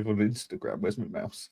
live on Instagram. Where's my mouse?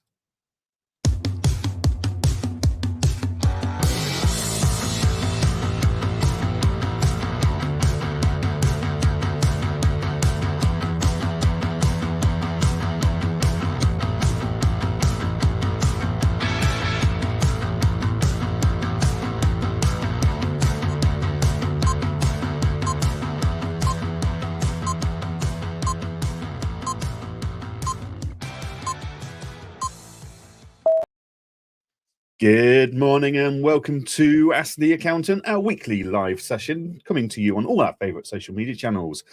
Good morning and welcome to Ask the Accountant, our weekly live session coming to you on all our favourite social media channels.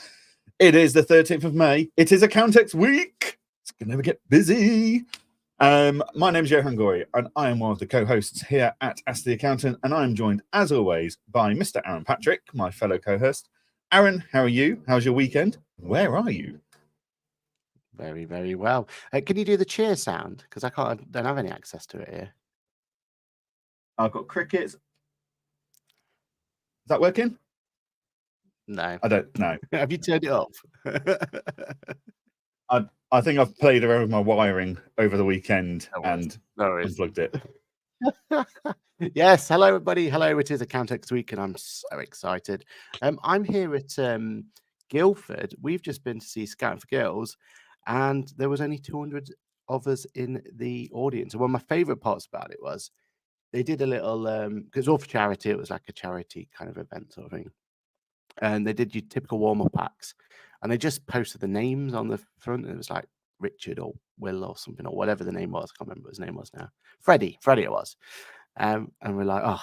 It is the 13th of May. It is Accountex week. It's going to get busy. My name's Johann and I am one of the co-hosts here at Ask the Accountant, and I am joined, as always, by Mr. Aaron Patrick, my fellow co-host. Aaron, how are you? How's your weekend? Where are you? Very, very well. Can you do the cheer sound? Because I don't have any access to it here. I've got crickets. Is that working? No. I don't know. Have you turned it off? I think I've played around with my wiring over the weekend and unplugged it. Yes. Hello, everybody. Hello. It is Accountex week, and I'm so excited. I'm here at Guildford. We've just been to see Scouting for Girls, and there was only 200 of us in the audience. And one of my favourite parts about it was they did a little, because all for charity. It was like a charity kind of event sort of thing. And they did your typical warm-up acts. And they just posted the names on the front. And it was like Richard or Will or something, or whatever the name was. I can't remember what his name was now. Freddie it was. And we're like, oh,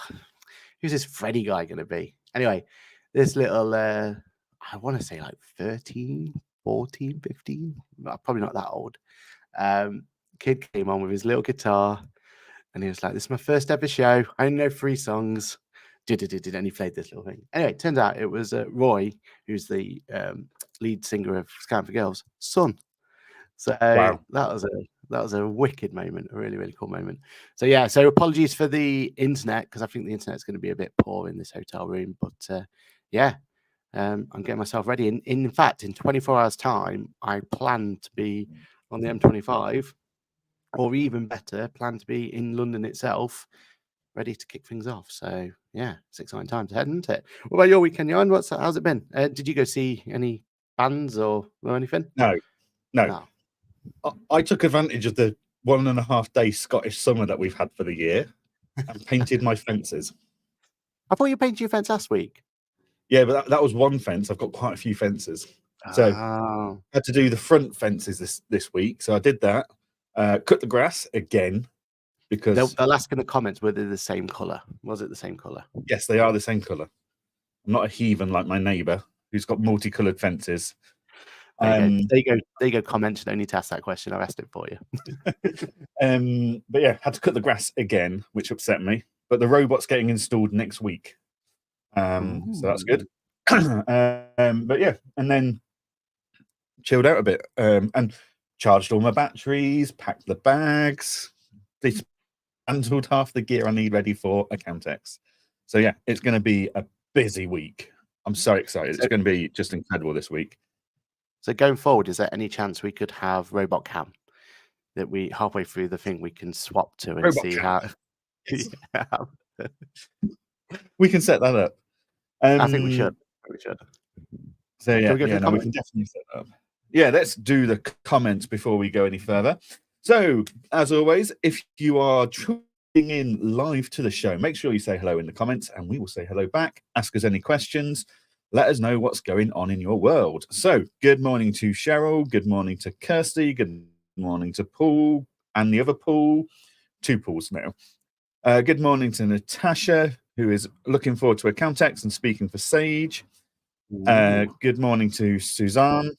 who's this Freddie guy going to be? Anyway, this little, I want to say like 13, 14, 15. Probably not that old. Kid came on with his little guitar. And he was like, this is my first ever show. I only know 3 songs. And he played this little thing. Anyway, it turns out it was Roy, who's the lead singer of Scouting for Girls' son. So wow. that was a wicked moment, a really, really cool moment. So yeah, so apologies for the internet, because I think the internet's going to be a bit poor in this hotel room. But I'm getting myself ready. In fact, in 24 hours' time, I plan to be on the M25. Or even better, plan to be in London itself, ready to kick things off. So, yeah, it's exciting times ahead, isn't it? What about your weekend, Johan? How's it been? Did you go see any bands or anything? No. I took advantage of the 1.5-day Scottish summer that we've had for the year and painted my fences. I thought you painted your fence last week. Yeah, but that was one fence. I've got quite a few fences. So I had to do the front fences this week. So I did that. Cut the grass again because they'll ask in the comments whether they're the same colour. Was it the same colour? Yes, they are the same colour. I'm not a heathen like my neighbour who's got multicoloured fences. There you go. Comments. Don't need to ask that question. I've asked it for you. But yeah, had to cut the grass again, which upset me. But the robot's getting installed next week, so that's good. But yeah, and then chilled out a bit and charged all my batteries, packed the bags, dismantled half the gear I need ready for Accountex. So yeah, it's going to be a busy week. I'm so excited. It's going to be just incredible this week. So going forward, is there any chance we could have Robot Cam that we halfway through the thing we can swap to and Robot see Cam. How? We can set that up. I think we should. So yeah, we can definitely set that up. Yeah, let's do the comments before we go any further. So, as always, if you are tuning in live to the show, make sure you say hello in the comments and we will say hello back. Ask us any questions. Let us know what's going on in your world. So, good morning to Cheryl. Good morning to Kirsty. Good morning to Paul and the other Paul. 2 Pauls now. Good morning to Natasha, who is looking forward to Accountex and speaking for Sage. Good morning to Suzanne.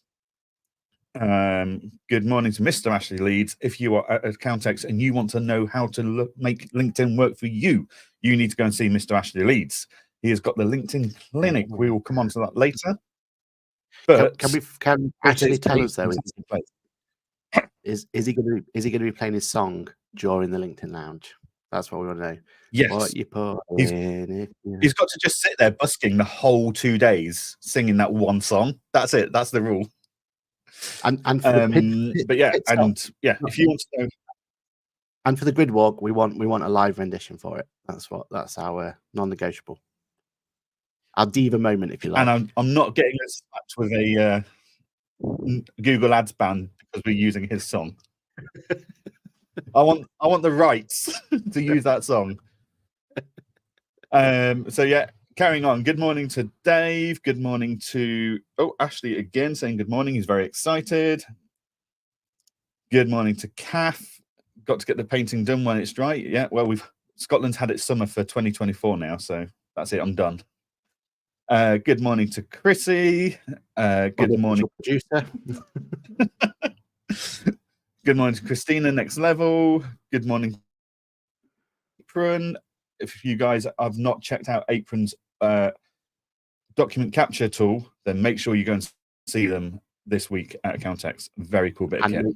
Good morning to Mr. Ashley Leeds. If you are at Accountex and you want to know how to make LinkedIn work for you, you need to go and see Mr. Ashley Leeds. He has got the LinkedIn clinic. We will come on to that later. But can Ashley tell us though? Is he going to be playing his song during the LinkedIn Lounge? That's what we want to know. Yes. What you put he's got to just sit there busking the whole 2 days singing that one song. That's it. That's the rule. And for the but yeah, pit and stop, if you want to know, and for the grid walk, we want a live rendition for it. That's our non-negotiable. Our diva moment, if you like. and I'm not getting us slapped with a Google Ads ban because we're using his song. I want the rights to use that song. So yeah, carrying on. Good morning to Dave. Good morning to Ashley again saying good morning. He's very excited. Good morning to Kath. Got to get the painting done when it's dry. Yeah, well, Scotland's had its summer for 2024 now, so that's it. I'm done. Good morning to Chrissy. Good morning, producer. Good morning to Christina. Next level. Good morning, Apron. If you guys have not checked out Apron's document capture tool, then make sure you go and see them this week at Accountex. Very cool bit of kit.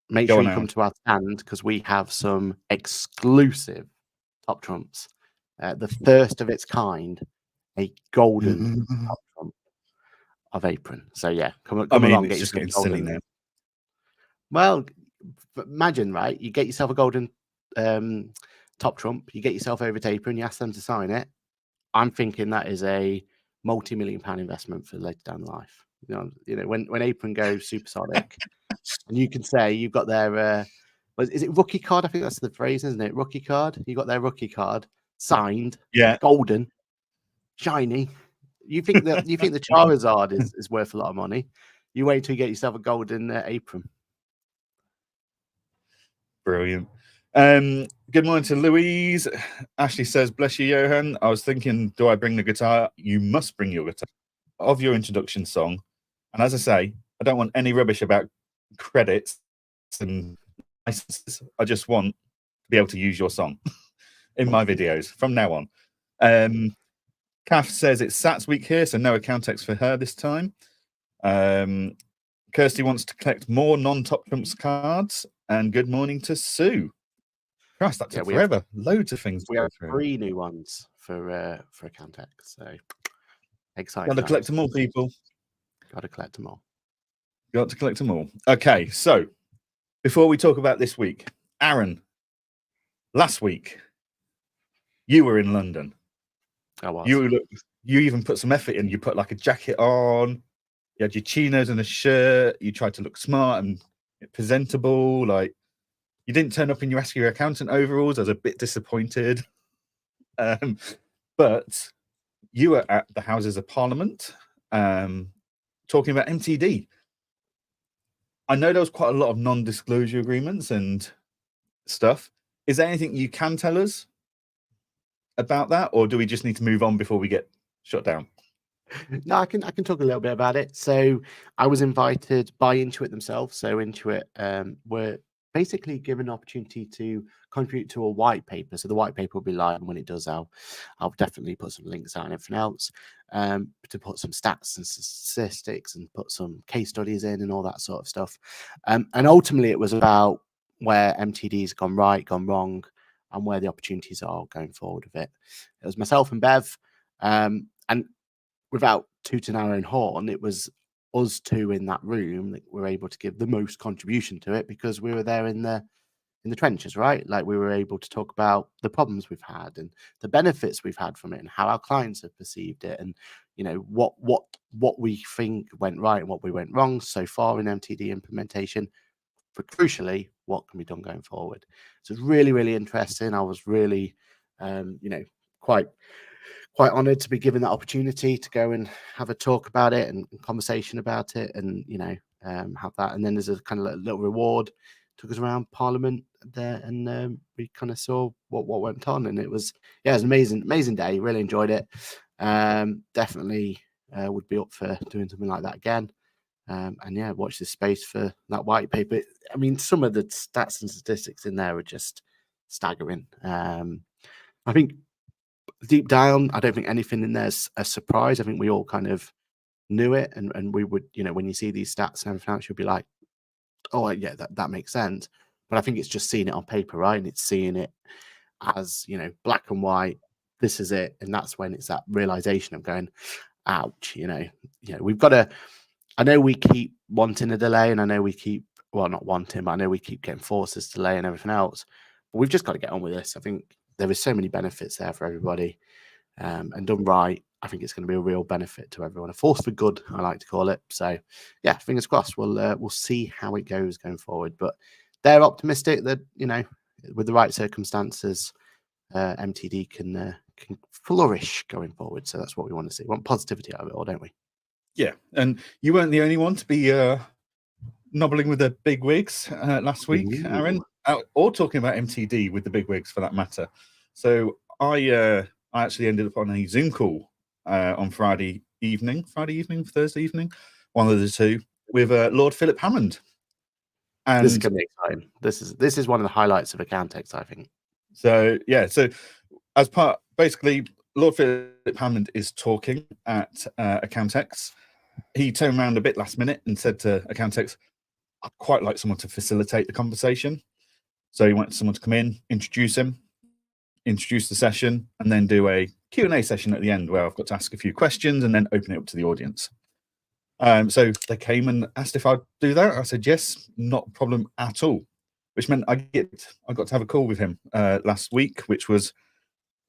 Make sure you come to our stand because we have some exclusive top trumps. The first of its kind, a golden top trump of Apron. So yeah, come along. It's just getting silly now. Well, imagine, right? You get yourself a golden top trump. You get yourself over to Apron. You ask them to sign it. I'm thinking that is a multi-million-pound investment for later down life. You know, when Apron goes supersonic, and you can say you've got their is it rookie card? I think that's the phrase, isn't it? Rookie card. You got their rookie card signed, golden, shiny. You think the Charizard is worth a lot of money? You wait till you get yourself a golden Apron. Brilliant. Good morning to Louise. Ashley says, bless you, Johann. I was thinking, do I bring the guitar? You must bring your guitar of your introduction song. And as I say, I don't want any rubbish about credits and licenses. I just want to be able to use your song in my videos from now on. Kath says it's Sats week here, so no Accountex for her this time. Kirsty wants to collect more non-top trumps cards. And good morning to Sue. Christ, that took forever. Loads of things. We have 3 new ones for Accountex. So exciting. Got to collect them all, people. Got to collect them all. Got to collect them all. Okay, so before we talk about this week, Aaron, last week you were in London. I was. You even put some effort in. You put like a jacket on. You had your chinos and a shirt. You tried to look smart and presentable. Like, you didn't turn up in your Ask Your Accountant overalls. I was a bit disappointed. But you were at the Houses of Parliament talking about MTD. I know there was quite a lot of non-disclosure agreements and stuff. Is there anything you can tell us about that, or do we just need to move on before we get shut down? No, I can talk a little bit about it. So I was invited by Intuit themselves. So Intuit were basically given an opportunity to contribute to a white paper. So the white paper will be live, and when it does, I'll definitely put some links out and everything else to put some stats and statistics and put some case studies in and all that sort of stuff. And ultimately, it was about where MTD's gone right, gone wrong, and where the opportunities are going forward with it. It was myself and Bev, and without tooting our own horn, it was us two in that room that were able to give the most contribution to it because we were there in the trenches, right? Like, we were able to talk about the problems we've had and the benefits we've had from it and how our clients have perceived it, and you know what we think went right and what we went wrong so far in MTD implementation, but crucially what can be done going forward. So it's really interesting. I was really quite honored to be given that opportunity to go and have a talk about it and conversation about it, and have that. And then there's a kind of little reward. Took us around Parliament there, and we kind of saw what went on, and it was an amazing day. Really enjoyed it. Definitely would be up for doing something like that again. And watch this space for that white paper. I mean, some of the stats and statistics in there are just staggering. I think deep down, I don't think anything in there's a surprise. I think we all kind of knew it, and we would, when you see these stats and everything else, you'll be like, oh yeah, that makes sense. But I think it's just seeing it on paper, right? And it's seeing it as, black and white. This is it, and that's when it's that realization of going, ouch. We've got to. I know we keep wanting a delay, and I know we keep not wanting, but I know we keep getting forced this delay and everything else. But we've just got to get on with this. I think there is so many benefits there for everybody, and done right, I think it's going to be a real benefit to everyone. A force for good, I like to call it. So, yeah, fingers crossed. We'll see how it goes going forward. But they're optimistic that, you know, with the right circumstances, MTD can flourish going forward. So that's what we want to see. We want positivity out of it all, don't we? Yeah, and you weren't the only one to be nobbling with the big wigs last week, Aaron, or talking about MTD with the big wigs for that matter. So I actually ended up on a Zoom call on Thursday evening, one of the two, with Lord Philip Hammond. And this is going to be exciting. This is one of the highlights of Accountex, I think. So yeah, so as part, basically, Lord Philip Hammond is talking at Accountex. He turned around a bit last minute and said to Accountex, "I'd quite like someone to facilitate the conversation." So he wanted someone to come in, introduce him, introduce the session, and then do a Q&A session at the end where I've got to ask a few questions and then open it up to the audience. So they came and asked if I'd do that. I said, yes, not a problem at all, which meant I got to have a call with him last week, which was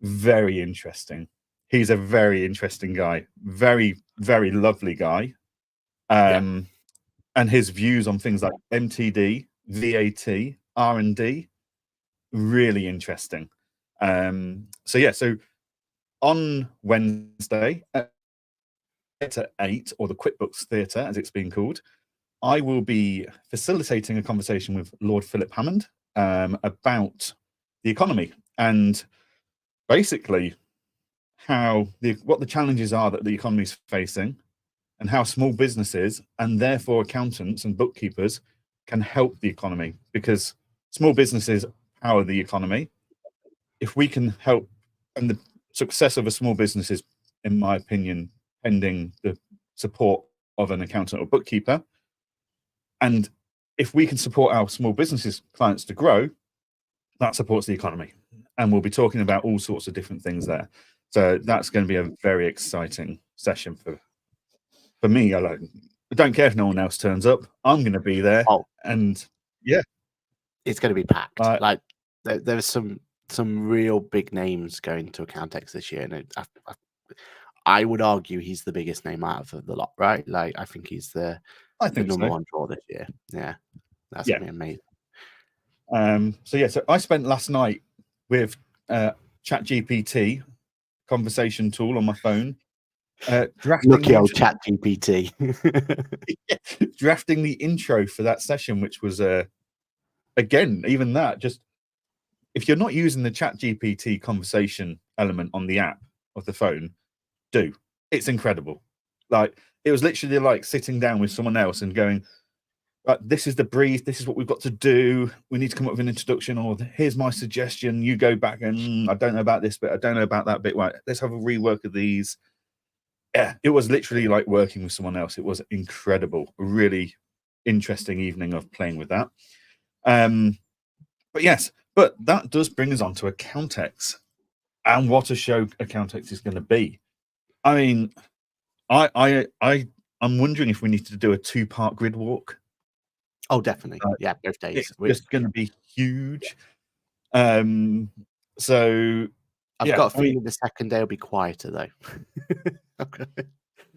very interesting. He's a very interesting guy, very, very lovely guy. And his views on things like MTD, VAT, R&D, really interesting. So on Wednesday at 8, or the QuickBooks Theatre, as it's been called, I will be facilitating a conversation with Lord Philip Hammond about the economy and basically what the challenges are that the economy is facing, and how small businesses and therefore accountants and bookkeepers can help the economy, because small businesses power the economy. If we can help, and the success of a small business is, in my opinion, pending the support of an accountant or bookkeeper. And if we can support our small businesses clients to grow, that supports the economy. And we'll be talking about all sorts of different things there. So that's going to be a very exciting session for me. I don't care if no one else turns up. I'm going to be there. And yeah, it's going to be packed. Like there's some real big names going to Accountex this year, and I would argue he's the biggest name out of the lot, right? Like I think he's the number one draw this year. Yeah, that's gonna be amazing. So I spent last night with ChatGPT conversation tool on my phone. Lucky old ChatGPT. Drafting the intro for that session, which was again, even that, just if you're not using the ChatGPT conversation element on the app of the phone, it's incredible. Like it was literally like sitting down with someone else and going, right, this is the brief, this is what we've got to do, we need to come up with an introduction, or here's my suggestion, you go back and I don't know about this bit, I don't know about that bit, right, let's have a rework of these. Yeah, it was literally like working with someone else. It was incredible. A really interesting evening of playing with that. But that does bring us on to Accountex, and what a show Accountex is going to be. I mean, I'm wondering if we need to do a 2-part grid walk. Oh, definitely. Yeah, both days. It's just going to be huge. So I've got a feeling the second day will be quieter though. Okay.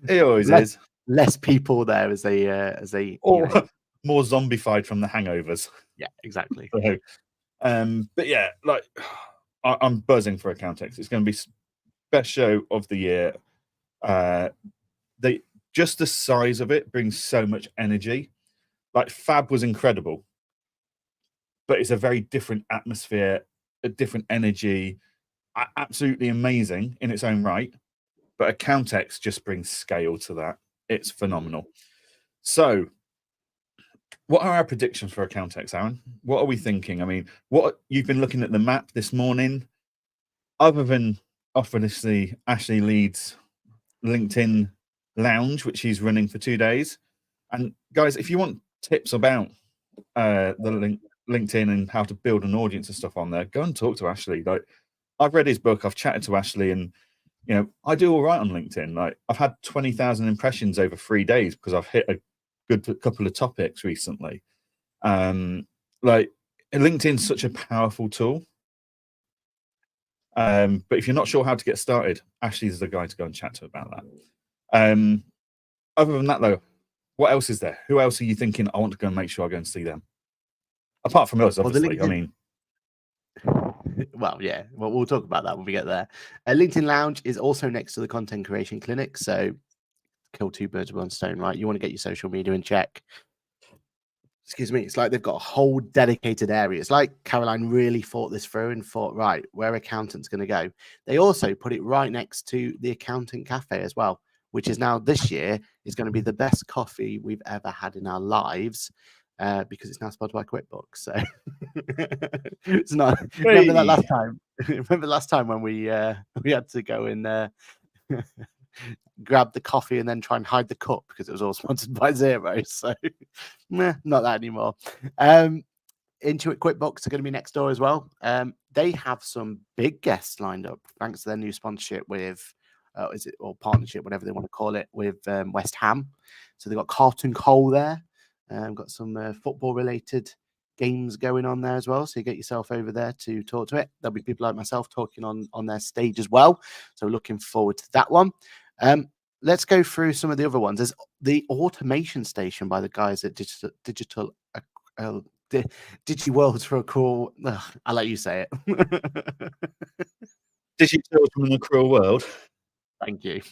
It always is. Less people there as they more zombified from the hangovers. Yeah, exactly. So, but yeah, like I'm buzzing for Accountex. It's going to be best show of the year. Just the size of it brings so much energy. Like Fab was incredible, but it's a very different atmosphere, a different energy. Absolutely amazing in its own right, but Accountex just brings scale to that. It's phenomenal. So, what are our predictions for Accountex, Aaron? What are we thinking? I mean, what you've been looking at the map this morning, other than obviously Ashley leads LinkedIn Lounge, which he's running for 2 days. And guys, if you want tips about the LinkedIn and how to build an audience and stuff on there, go and talk to Ashley. Like, I've read his book, I've chatted to Ashley, and you know, I do all right on LinkedIn. Like, I've had 20,000 impressions over 3 days because I've hit good couple of topics recently. Like LinkedIn's such a powerful tool. But if you're not sure how to get started, Ashley's the guy to go and chat to about that. Other than that, though, what else is there? Who else are you thinking, I want to go and make sure I go and see them? Apart from us, obviously. I mean, well, yeah, well, we'll talk about that when we get there. LinkedIn Lounge is also next to the Content Creation Clinic. So kill two birds with one stone, right? You want to get your social media in check. Excuse me. It's like they've got a whole dedicated area. It's like Caroline really thought this through and thought, right, where accountant's going to go. They also put it right next to the Accountant Cafe as well, which is now this year is going to be the best coffee we've ever had in our lives. Because it's now sponsored by QuickBooks. So it's not. Remember that last time? Remember last time when we had to go and grab the coffee and then try and hide the cup because it was all sponsored by Xero. So not that anymore. Intuit QuickBooks are going to be next door as well. They have some big guests lined up thanks to their new sponsorship with or partnership, whatever they want to call it, with West Ham. So they've got Carlton Cole there. Got some football related games going on there as well. So you get yourself over there to talk to it. There'll be people like myself talking on their stage as well. So looking forward to that one. Let's go through some of the other ones. There's the automation station by the guys at Digital DigiWorlds for a cruel. I'll let you say it. Digital from the cruel world. Thank you.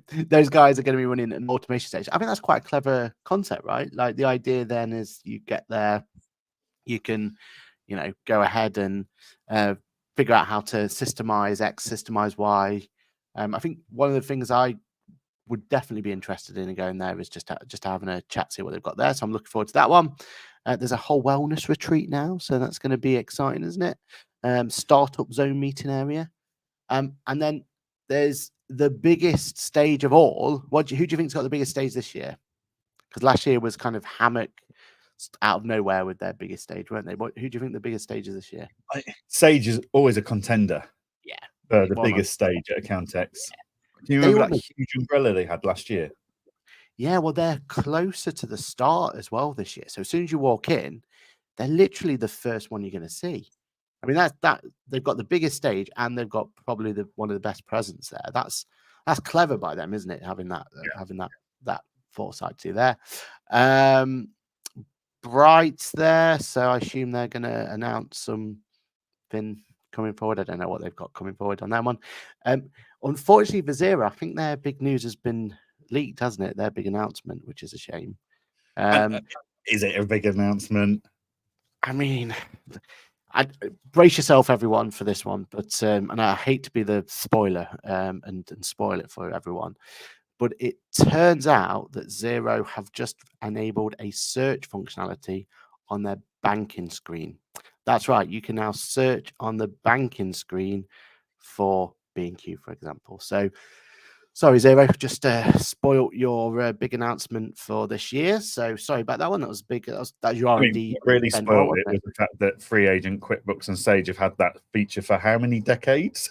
Those guys are going to be running an automation station. I think that's quite a clever concept, right? Like the idea then is you get there, you can, go ahead and figure out how to systemize X, systemize Y. I think one of the things I would definitely be interested in going there is just having a chat, see what they've got there. So I'm looking forward to that one. There's a whole wellness retreat now, so that's going to be exciting, isn't it? Startup zone meeting area. And then there's the biggest stage of all. Who do you think's got the biggest stage this year? Because last year was kind of Hammock out of nowhere with their biggest stage, weren't they? Who do you think the biggest stage is this year? Sage is always a contender. Yeah. For the biggest stage at Accountex. Yeah. Do you remember that huge umbrella they had last year? Yeah, well, they're closer to the start as well this year. So as soon as you walk in, they're literally the first one you're going to see. I mean, that they've got the biggest stage and they've got probably one of the best presents there. That's clever by them, isn't it? Having that foresight to there. Bright's there, so I assume they're going to announce something coming forward. I don't know what they've got coming forward on that one. Unfortunately for Xero, I think their big news has been leaked, hasn't it? Their big announcement, which is a shame. Is it a big announcement? I mean, brace yourself, everyone, for this one. But and I hate to be the spoiler and spoil it for everyone. But it turns out that Xero have just enabled a search functionality on their banking screen. That's right. You can now search on the banking screen for B&Q, for example. So, sorry, Xero, just spoiled your big announcement for this year. So, sorry about that one. That was big. That your R&D. What really spoiled it was the fact that Free Agent, QuickBooks, and Sage have had that feature for how many decades?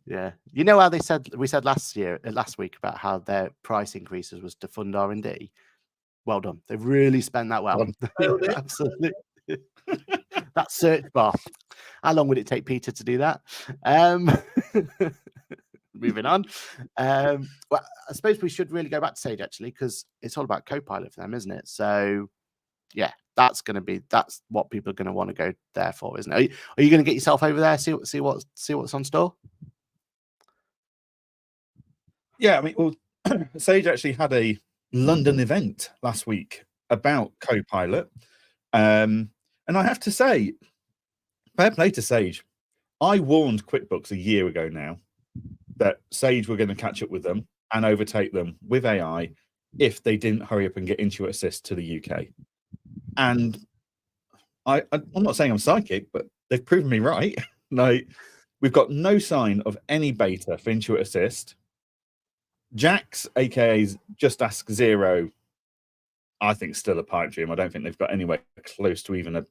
Yeah, you know how we said last week about how their price increases was to fund R&D. Well done. They've really spent that well. Absolutely. That search bar. How long would it take Peter to do that? Moving on. Well, I suppose we should really go back to Sage actually, because it's all about Copilot for them, isn't it? So yeah, that's what people are going to want to go there for, isn't it? Are you going to get yourself over there, see what's on store? Yeah, I mean, well, Sage actually had a London event last week about Copilot, and I have to say, fair play to Sage. I warned QuickBooks a year ago now that Sage were going to catch up with them and overtake them with AI if they didn't hurry up and get Intuit Assist to the UK. And I'm not saying I'm psychic, but they've proven me right. Like, we've got no sign of any beta for Intuit Assist. Jax, aka Just Ask Xero, I think still a pipe dream. I don't think they've got anywhere close to even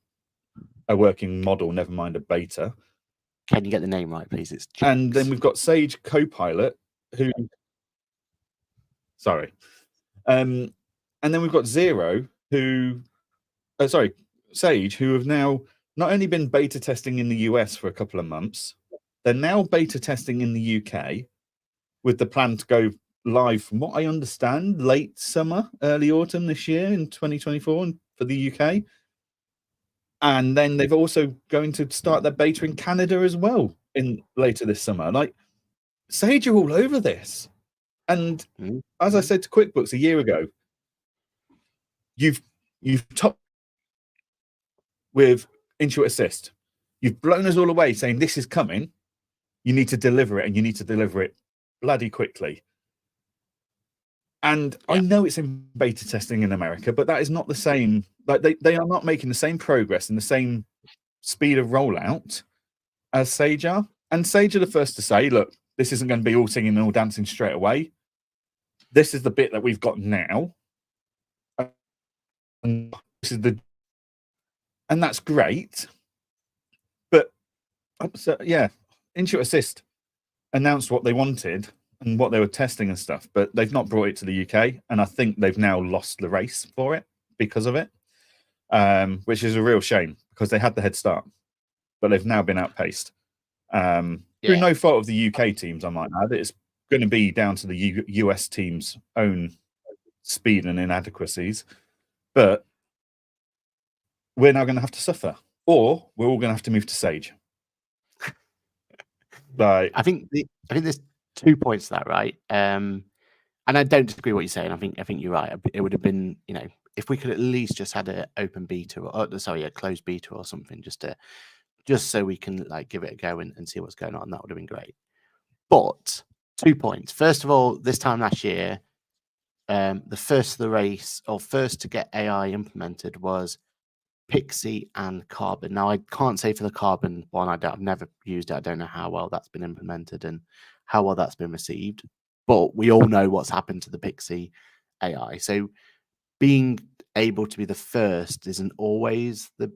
a working model, never mind a beta. Can you get the name right, please? It's Jax. And then we've got Sage Copilot, who... Sorry. And then we've got Sage, who have now not only been beta testing in the US for a couple of months, they're now beta testing in the UK with the plan to go live, from what I understand, late summer, early autumn this year in 2024 for the UK. And then they've also going to start their beta in Canada as well in later this summer. Like, Sage are all over this. And as I said to QuickBooks a year ago, you've topped with Intuit Assist. You've blown us all away saying this is coming. You need to deliver it, and you need to deliver it bloody quickly. And I know it's in beta testing in America, but that is not the same. Like, they are not making the same progress and the same speed of rollout as Sage are. And Sage are the first to say, look, this isn't going to be all singing and all dancing straight away. This is the bit that we've got now. And this is and that's great. But Intuit Assist announced what they wanted and what they were testing and stuff, but they've not brought it to the UK, and I think they've now lost the race for it because of it, which is a real shame because they had the head start, but they've now been outpaced through no fault of the UK teams, I might add. It's going to be down to the US team's own speed and inadequacies, but we're now going to have to suffer, or we're all going to have to move to Sage. I think there's 2 points to that, right? And I don't disagree with what you're saying. I think you're right. It would have been, if we could at least just had an open beta a closed beta or something, just so we can give it a go and see what's going on. That would have been great. But 2 points. First of all, this time last year, the first of the race, or first to get AI implemented, was Pixie and Carbon. Now, I can't say for the Carbon one. I've never used it. I don't know how well that's been implemented and how well that's been received. But we all know what's happened to the Pixie AI. So being able to be the first isn't always the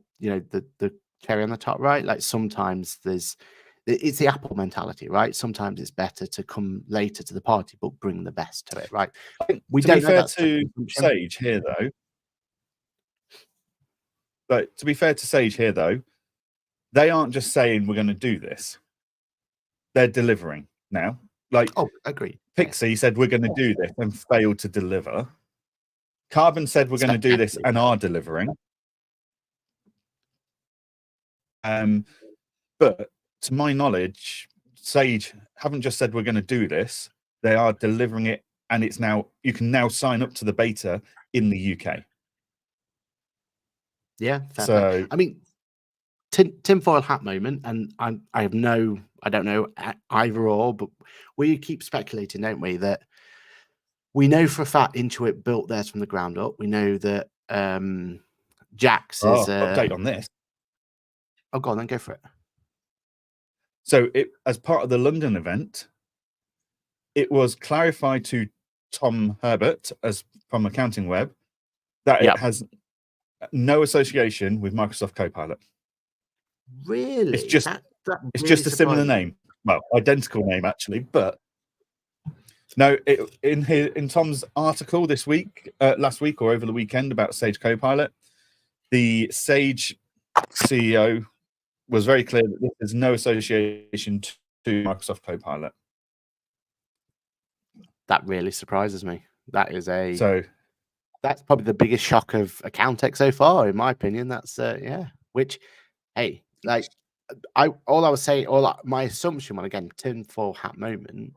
cherry on the top, right? Like, sometimes it's the Apple mentality, right? Sometimes it's better to come later to the party, but bring the best to it, right? I think, to be fair to Sage here, though. But to be fair to Sage here, though, they aren't just saying we're going to do this. They're delivering now. Agreed. Pixie said we're going to do this and failed to deliver. Carbon said we're going to do this and are delivering. But to my knowledge, Sage haven't just said we're going to do this. They are delivering it, and it's now, you can now sign up to the beta in the UK. Yeah, fair. I mean, tinfoil hat moment, and I don't know either or, but we keep speculating, don't we, that we know for a fact Intuit built theirs from the ground up. We know that Jax is update on this. Oh, go on, then go for it. So, as part of the London event, it was clarified to Tom Herbert, as from Accounting Web, that it has no association with Microsoft Copilot. Really? It's just really just a similar name. Well, identical name actually, but no. In Tom's article this week, last week or over the weekend about Sage Copilot, the Sage CEO was very clear that there's no association to Microsoft Copilot. That really surprises me. That's probably the biggest shock of Accountex so far, in my opinion. That's which, hey, my assumption, when again, tinfoil hat moment,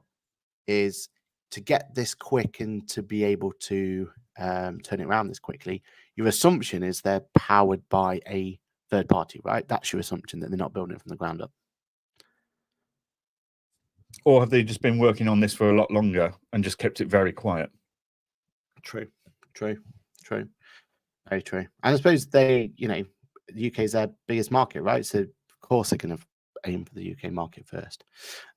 is to get this quick and to be able to turn it around this quickly. Your assumption is they're powered by a third party, right? That's your assumption, that they're not building it from the ground up. Or have they just been working on this for a lot longer and just kept it very quiet? True. Very true. And I suppose the UK is their biggest market, right? So of course they're going to aim for the UK market first.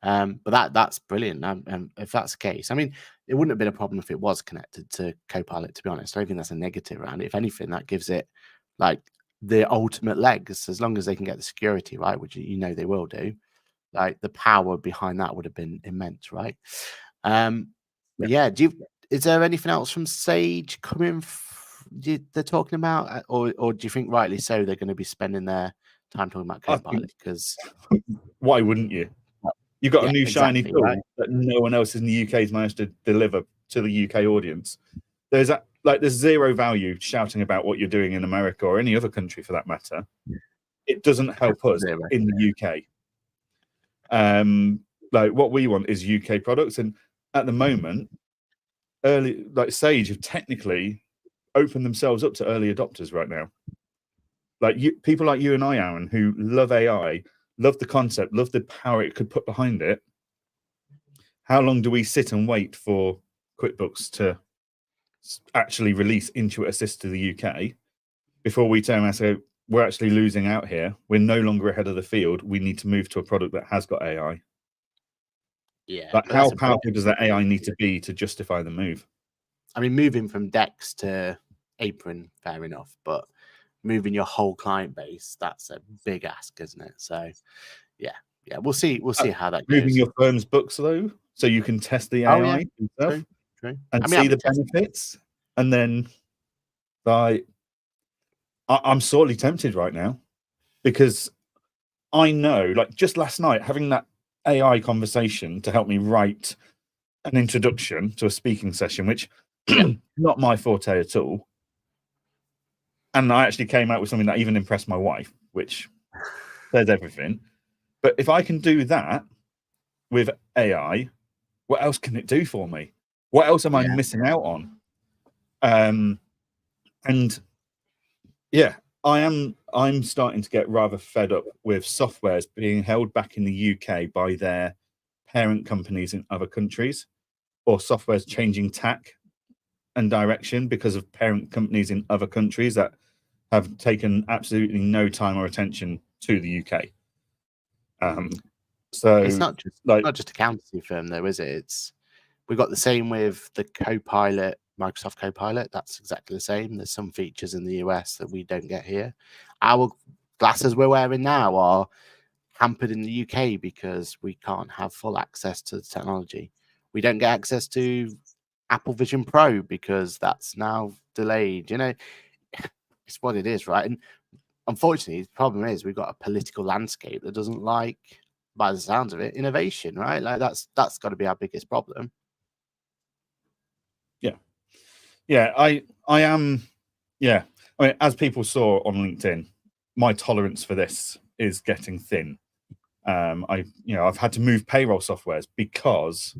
But that's brilliant. And if that's the case, I mean, it wouldn't have been a problem if it was connected to Copilot, to be honest. I don't think that's a negative around it. If anything, that gives it the ultimate legs, as long as they can get the security right, which they will do. The power behind that would have been immense, right? Do Is there anything else from Sage coming? They're talking about, or do you think rightly so they're going to be spending their time talking about Copilot? Because why wouldn't you? You've got a new shiny tool right? that no one else in the UK has managed to deliver to the UK audience. There's zero value shouting about what you're doing in America or any other country for that matter. It doesn't help us in the UK. Like what we want is UK products, and at the moment, Sage have technically opened themselves up to early adopters right now. Like people like you and I, Aaron, who love AI, love the concept, love the power it could put behind it. How long do we sit and wait for QuickBooks to actually release Intuit Assist to the UK before we turn around and say, we're actually losing out here. We're no longer ahead of the field. We need to move to a product that has got AI. Yeah. Like how powerful does that AI need to be to justify the move? I mean, moving from Dex to Apron, fair enough, but moving your whole client base, that's a big ask, isn't it? So yeah, we'll see how that goes. Moving your firm's books though, so you can test the AI and stuff. True. And see the benefits, and then I'm sorely tempted right now because I know, like just last night, having that AI conversation to help me write an introduction to a speaking session, which not my forte at all. And I actually came out with something that even impressed my wife, which says everything. But if I can do that with AI, what else can it do for me? What else am I missing out on? And yeah, I'm starting to get rather fed up with softwares being held back in the UK by their parent companies in other countries, or softwares changing tack and direction because of parent companies in other countries that have taken absolutely no time or attention to the UK. So it's not just accountancy firm though, is it? We've got the same with the Copilot, Microsoft Copilot. That's exactly the same. There's some features in the US that we don't get here. Our glasses we're wearing now are hampered in the UK because we can't have full access to the technology. We don't get access to Apple Vision Pro because that's now delayed. You know, it's what it is, right? And unfortunately, the problem is we've got a political landscape that doesn't like, by the sounds of it, innovation, right? Like that's got to be our biggest problem. Yeah, I am. Yeah, I mean, as people saw on LinkedIn, my tolerance for this is getting thin. I've had to move payroll softwares because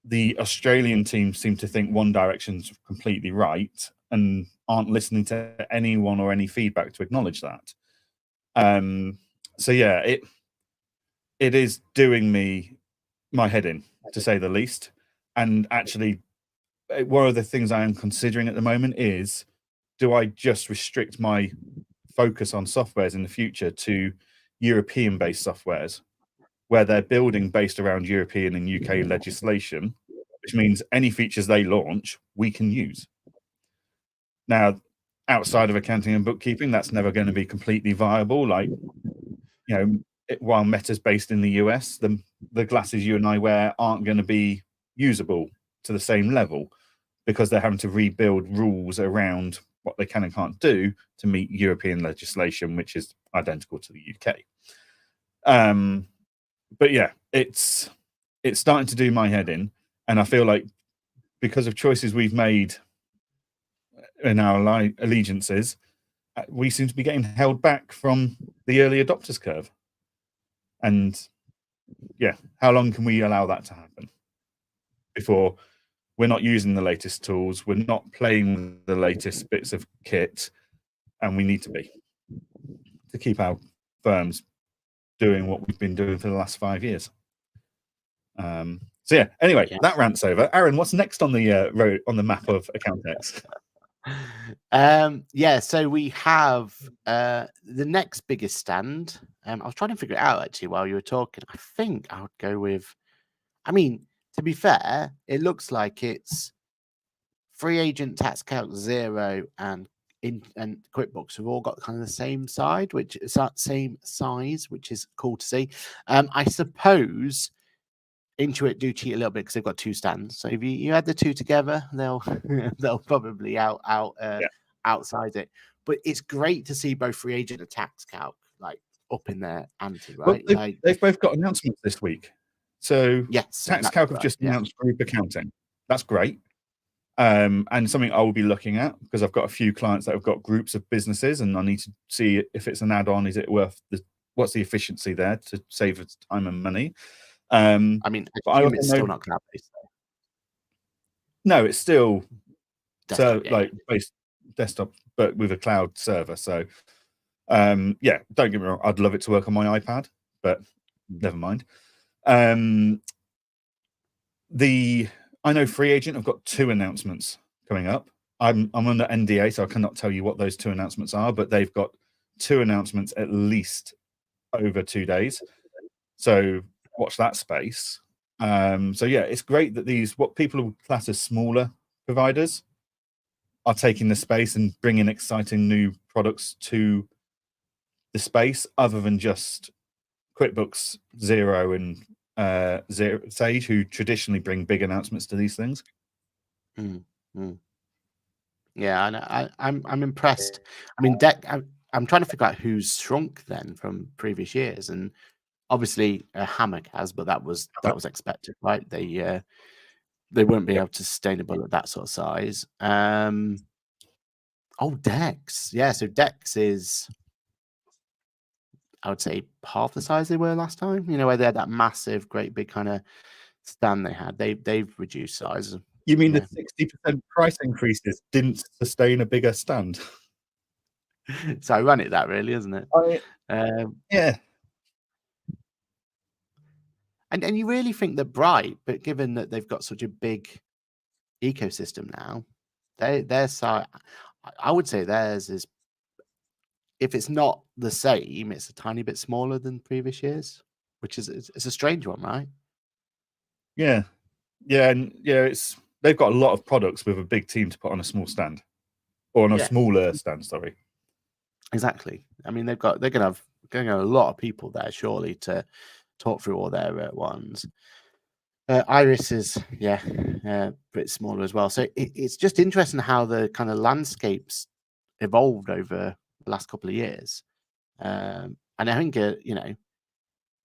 the Australian team seem to think one direction's completely right and aren't listening to anyone or any feedback to acknowledge that. So yeah, it is doing me my head in, to say the least. And actually, one of the things I am considering at the moment is, do I just restrict my focus on softwares in the future to European-based softwares, where they're building based around European and UK legislation, which means any features they launch, we can use. Now, outside of accounting and bookkeeping, that's never going to be completely viable. Like, while Meta's based in the US, the glasses you and I wear aren't going to be usable to the same level because they're having to rebuild rules around what they can and can't do to meet European legislation, which is identical to the UK. But yeah, it's starting to do my head in, and I feel like because of choices we've made in our allegiances, we seem to be getting held back from the early adopters curve. And yeah, how long can we allow that to happen before we're not using the latest tools, we're not playing with the latest bits of kit, and we need to be, to keep our firms doing what we've been doing for the last 5 years. So yeah, anyway, that rant's over. Aaron, what's next on the road, on the map of Accountex? So we have the next biggest stand. I was trying to figure it out actually while you were talking. I think I would go with, I mean, to be fair, it looks like it's Free Agent, Tax Calc, Xero, and QuickBooks have all got kind of the same side, which is that same size, which is cool to see. I suppose Intuit do cheat a little bit because they've got 2 stands. So if you add the 2 together, they'll they'll probably outside it. But it's great to see both Free Agent and Tax Calc like up in their ante, right? Well, they've both got announcements this week. So yes, Tax Calc have just announced group accounting. That's great. And something I will be looking at because I've got a few clients that have got groups of businesses, and I need to see if it's an add-on. Is it worth what's the efficiency there to save us time and money? I mean, it's still not cloud-based. No, it's still desktop, based desktop, but with a cloud server. So, don't get me wrong, I'd love it to work on my iPad, but never mind. I know Free Agent have got 2 announcements coming up. I'm under NDA, so I cannot tell you what those 2 announcements are, but they've got 2 announcements at least over 2 days. So watch that space. It's great that what people would class as smaller providers are taking the space and bringing exciting new products to the space, other than just QuickBooks Zero and Sage, who traditionally bring big announcements to these things. Yeah, and I'm impressed. I mean, I'm trying to figure out who's shrunk then from previous years, and obviously Hammock has, but that was expected, right? They won't be able to sustainable at that sort of size. Dex, yeah. So Dex is, I would say, half the size they were last time. You know, where they had that massive, great big kind of stand they had. They've reduced size. You mean the 60% price increases didn't sustain a bigger stand? It's ironic, that really, isn't it? Yeah. And you really think that Bright, but given that they've got such a big ecosystem now, their side, I would say theirs is, if it's not the same, it's a tiny bit smaller than previous years, which is it's a strange one, right? Yeah, they've got a lot of products with a big team to put on a small stand, or on a smaller stand. Sorry. Exactly. I mean, they're going to have a lot of people there surely to talk through all their ones. Iris is pretty smaller as well. So it's just interesting how the kind of landscapes evolved over the last couple of years. And I think I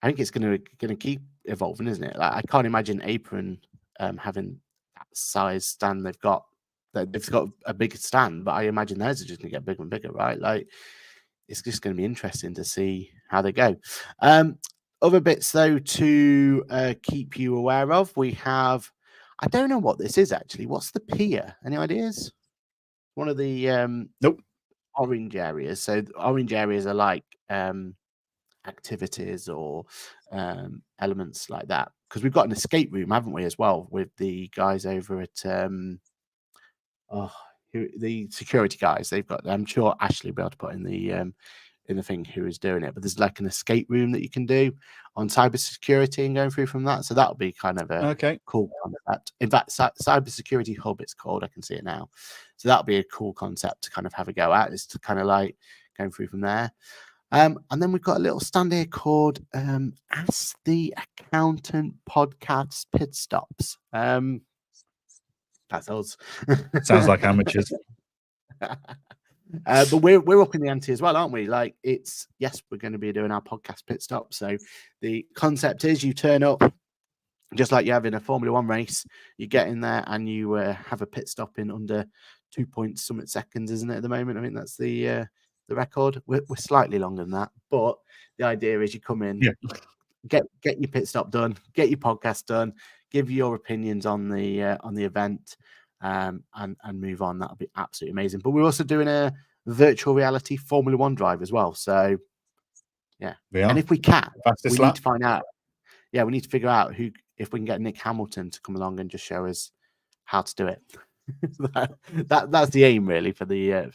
think it's going to keep evolving, isn't it? Like, I can't imagine Apron having that size stand they've got. They've got a bigger stand, but I imagine theirs are just going to get bigger and bigger, right? Like, it's just going to be interesting to see how they go. Other bits, though, to keep you aware of, we have, I don't know what this is actually. What's the pier? Any ideas? One of the nope, orange areas. So orange areas are like activities or elements like that. Because we've got an escape room, haven't we, as well, with the guys over at the security guys. They've got, I'm sure Ashley will be able to put in the thing who is doing it, but there's like an escape room that you can do on cybersecurity and going through from that. So that'll be kind of a cool concept. In fact, cybersecurity hub it's called. I can see it now. So that'll be a cool concept to kind of have a go at. Is to kind of like going through from there. And then we've got a little stand here called Ask the Accountant Podcast Pit Stops. That's us. Sounds like amateurs. But we're up in the ante as well, aren't we? Like, we're going to be doing our podcast pit stop. So the concept is you turn up just like you have in a Formula One race. You get in there and you have a pit stop in under 2 point something seconds, isn't it? At the moment, I mean that's the record. We're slightly longer than that, but the idea is you come in, get your pit stop done, get your podcast done, give your opinions on the event. And move on. That'll be absolutely amazing. But we're also doing a virtual reality Formula One drive as well. So yeah, and if we can, we need to find out. Yeah, we need to figure out if we can get Nick Hamilton to come along and just show us how to do it. That's the aim really for the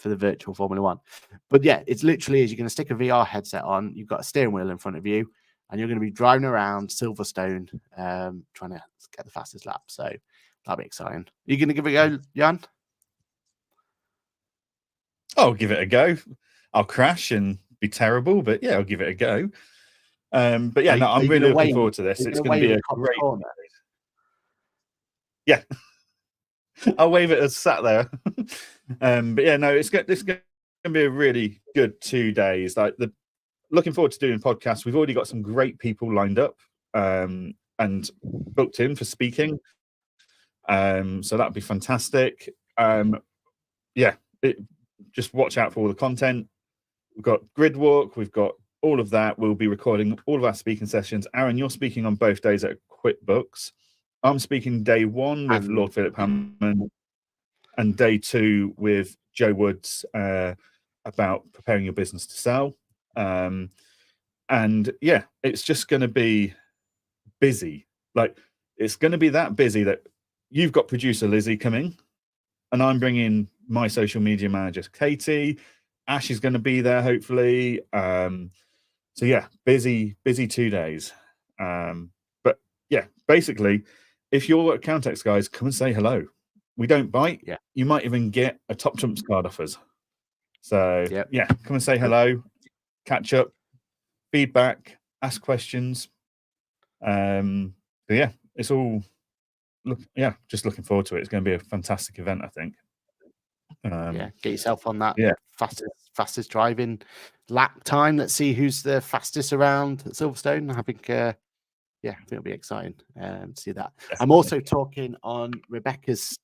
virtual Formula One. But yeah, it's literally you're going to stick a VR headset on. You've got a steering wheel in front of you, and you're going to be driving around Silverstone, trying to get the fastest lap. So that'll be exciting. Are you going to give it a go, Jan? I'll give it a go. I'll crash and be terrible, but yeah, I'll give it a go. But yeah, no, I'm really looking forward to this. It's going to be a great. Yeah, I'll wave it as sat there. But yeah, no, this is going to be a really good 2 days. Looking forward to doing podcasts. We've already got some great people lined up and booked in for speaking. So that'd be fantastic. Just watch out for all the content. We've got Grid Walk. We've got all of that. We'll be recording all of our speaking sessions. Aaron, you're speaking on both days at QuickBooks. I'm speaking day 1 with Lord Philip Hammond and day 2 with Joe Woods about preparing your business to sell. And yeah, it's just going to be busy. It's going to be that busy that you've got producer Lizzie coming, and I'm bringing my social media manager Katie. Ash is going to be there hopefully. So yeah, busy 2 days. But yeah, basically, if you're at Countex, guys, come and say hello. We don't bite. Yeah. You might even get a Top Trumps card offers. So yeah, come and say hello, catch up, feedback, ask questions. But yeah, it's all just looking forward to it. It's going to be a fantastic event, I think. Get yourself on that fastest driving lap time. Let's see who's the fastest around at Silverstone. I think it'll be exciting to see that. Definitely. I'm also talking on Rebecca's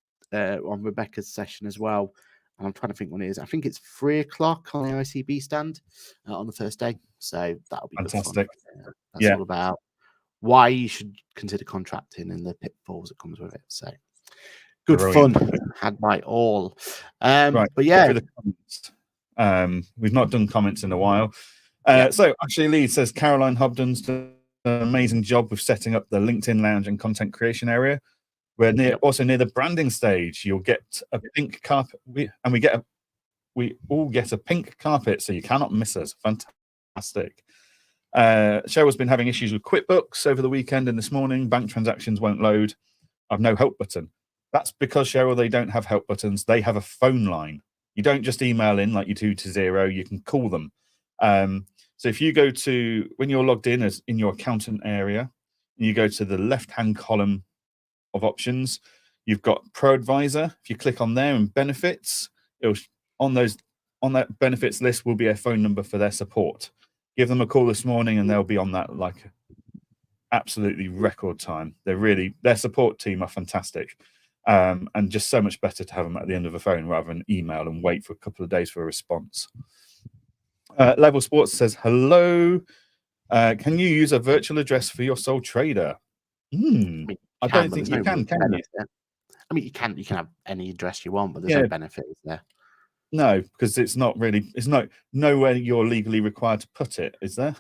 session as well. And I'm trying to think when it is. I think it's 3:00 on the ICB stand on the first day. So that'll be fantastic. Good fun. That's all about why you should consider contracting and the pitfalls that comes with it. So good fun. Had my all. Right. But yeah. We've not done comments in a while. So actually, Lee says Caroline Hobden's done an amazing job with setting up the LinkedIn lounge and content creation area. We're also near the branding stage. You'll get a pink carpet, we all get a pink carpet, so you cannot miss us. Fantastic. Cheryl's been having issues with QuickBooks over the weekend and this morning. Bank transactions won't load. I've no help button. That's because, Cheryl, they don't have help buttons. They have a phone line. You don't just email in like you do to Xero. You can call them. So if you go to, when you're logged in as in your accountant area, you go to the left-hand column of options, you've got Pro Advisor. If you click on there and benefits, on that benefits list will be a phone number for their support. Give them a call this morning and they'll be on that like absolutely record time. Their support team are fantastic. And just so much better to have them at the end of a phone rather than email and wait for a couple of days for a response. Level Sports says, hello. Can you use a virtual address for your sole trader? I don't think you can you? I mean, you can have any address you want, but there's no benefit, is there? No, because it's nowhere you're legally required to put it, is there?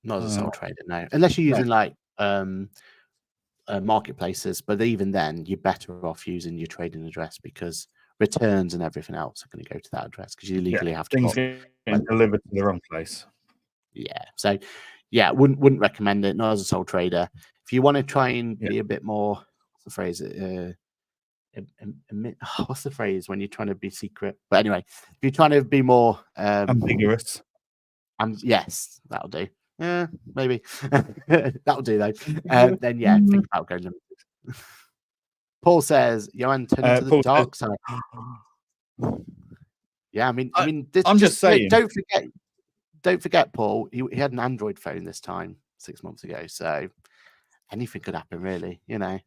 Not as a sole trader, no. Unless you're using marketplaces, but even then, you're better off using your trading address because returns and everything else are going to go to that address because you legally have to. Things get delivered to the wrong place. Yeah, so wouldn't recommend it. Not as a sole trader. If you want to try and be a bit more, what's the phrase? What's the phrase when you're trying to be secret? But anyway, if you're trying to be more ambiguous, yes, that'll do. Yeah, maybe that'll do though. Then think about going limited. Paul says, Johann, turn to the dark side. Yeah, I mean, I'm just saying. Don't forget, Paul. He had an Android phone this time 6 months ago, so anything could happen, really. You know.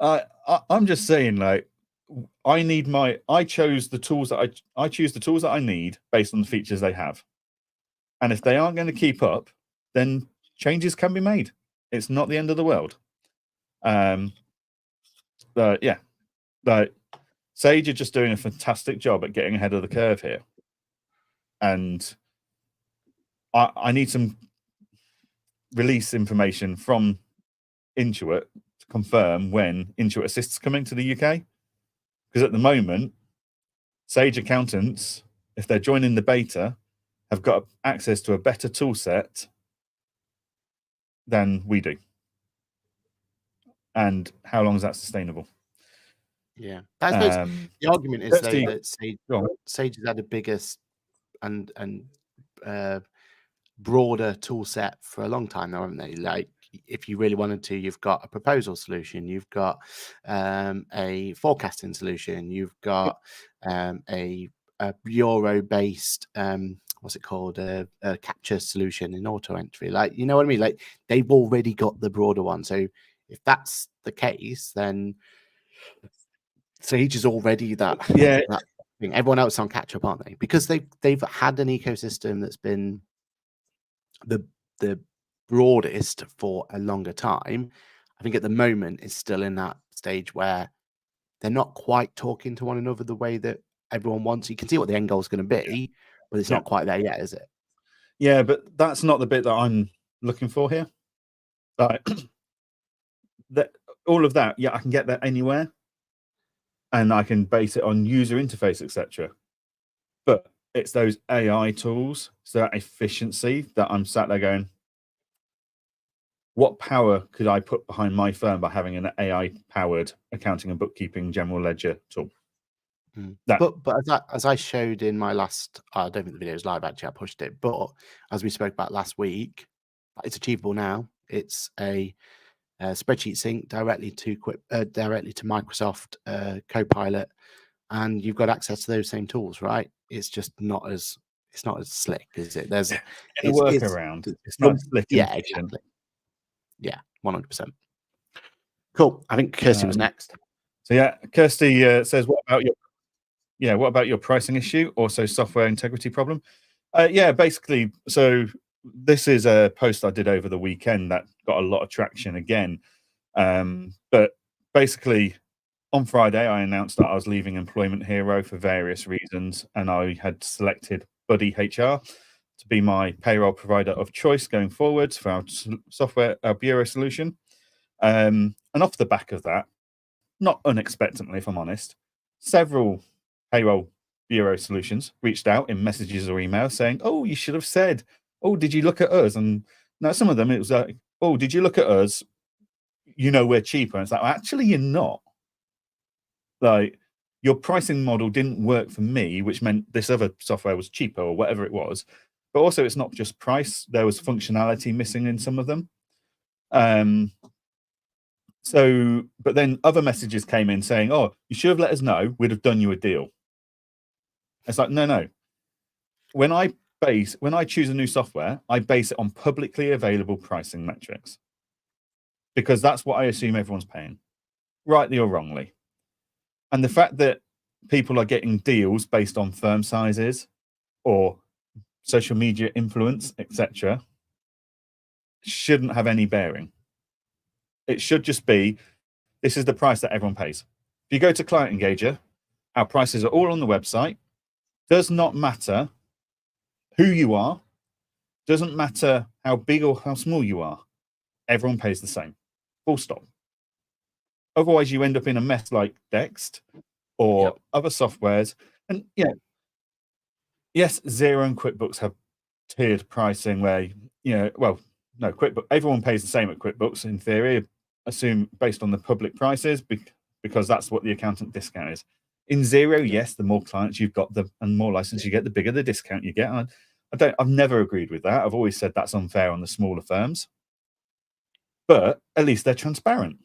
I'm just saying, like, I choose the tools that I need based on the features they have. And if they aren't going to keep up, then changes can be made. It's not the end of the world. Sage are just doing a fantastic job at getting ahead of the curve here. And I need some release information from Intuit to confirm when Intuit Assist's coming to the UK. Because at the moment, Sage accountants, if they're joining the beta, have got access to a better tool set than we do. And how long is that sustainable? Yeah. I suppose the argument is that Sage has had a biggest and broader tool set for a long time now, haven't they? Like, if you really wanted to, you've got a proposal solution, you've got a forecasting solution, you've got a bureau-based what's it called, a capture solution in auto entry. Like, you know what I mean? Like, they've already got the broader one. So if that's the case, then Sage is already that that thing. Everyone else on catch up, aren't they? Because they've had an ecosystem that's been the broadest for a longer time. I think at the moment it's still in that stage where they're not quite talking to one another the way that everyone wants. You can see what the end goal is going to be, but it's not quite there yet, is it? Yeah, but that's not the bit that I'm looking for here. Like, that all of that, I can get that anywhere, and I can base it on user interface, etc. But it's those AI tools, so that efficiency that I'm sat there going, what power could I put behind my firm by having an AI-powered accounting and bookkeeping general ledger tool? But as I showed in my last, I don't think the video is live actually, I pushed it, but as we spoke about last week, it's achievable now. It's a spreadsheet sync directly to Microsoft Copilot, and you've got access to those same tools, right? It's just not as slick, is it? There's a workaround. It's not slick. Yeah, exactly. Yeah, 100%. Cool. I think Kirsty was next. So Kirsty says, what about your pricing issue? Also software integrity problem? Basically, so this is a post I did over the weekend that got a lot of traction again. But basically, on Friday, I announced that I was leaving Employment Hero for various reasons, and I had selected Buddy HR to be my payroll provider of choice going forwards for our software, our bureau solution. And off the back of that, not unexpectedly, if I'm honest, several payroll bureau solutions reached out in messages or emails saying, "Oh, you should have said, oh, did you look at us?" And now some of them, it was like, "Oh, did you look at us? You know, we're cheaper." And it's like, well, actually, you're not. Like, your pricing model didn't work for me, which meant this other software was cheaper or whatever it was. But also, it's not just price. There was functionality missing in some of them. But then other messages came in saying, "Oh, you should have let us know. We'd have done you a deal." It's like, no. When I choose a new software, I base it on publicly available pricing metrics, because that's what I assume everyone's paying, rightly or wrongly. And the fact that people are getting deals based on firm sizes or social media influence, etc., shouldn't have any bearing. It should just be, this is the price that everyone pays. If you go to Client Engager, our prices are all on the website. Does not matter who you are. Doesn't matter how big or how small you are. Everyone pays the same. Full stop. Otherwise, you end up in a mess like Dext or other softwares. And yes, Xero and QuickBooks have tiered pricing where, QuickBooks, everyone pays the same at QuickBooks in theory, assume based on the public prices, because that's what the accountant discount is. In Xero, yes, the more clients you've got, and more license you get, the bigger the discount you get. I've never agreed with that. I've always said that's unfair on the smaller firms. But at least they're transparent.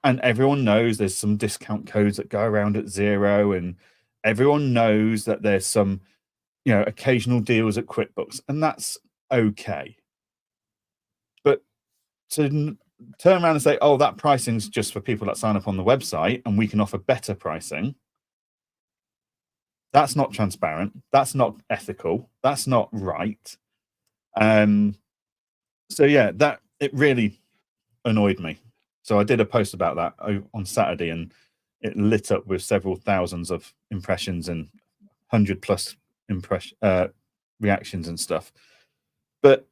And everyone knows there's some discount codes that go around at Xero, and everyone knows that there's some, occasional deals at QuickBooks, and that's okay. But to turn around and say, "Oh, that pricing's just for people that sign up on the website, and we can offer better pricing," that's not transparent. That's not ethical. That's not right. That it really annoyed me. So I did a post about that on Saturday, and it lit up with several thousands of impressions and 100+ reactions and stuff. But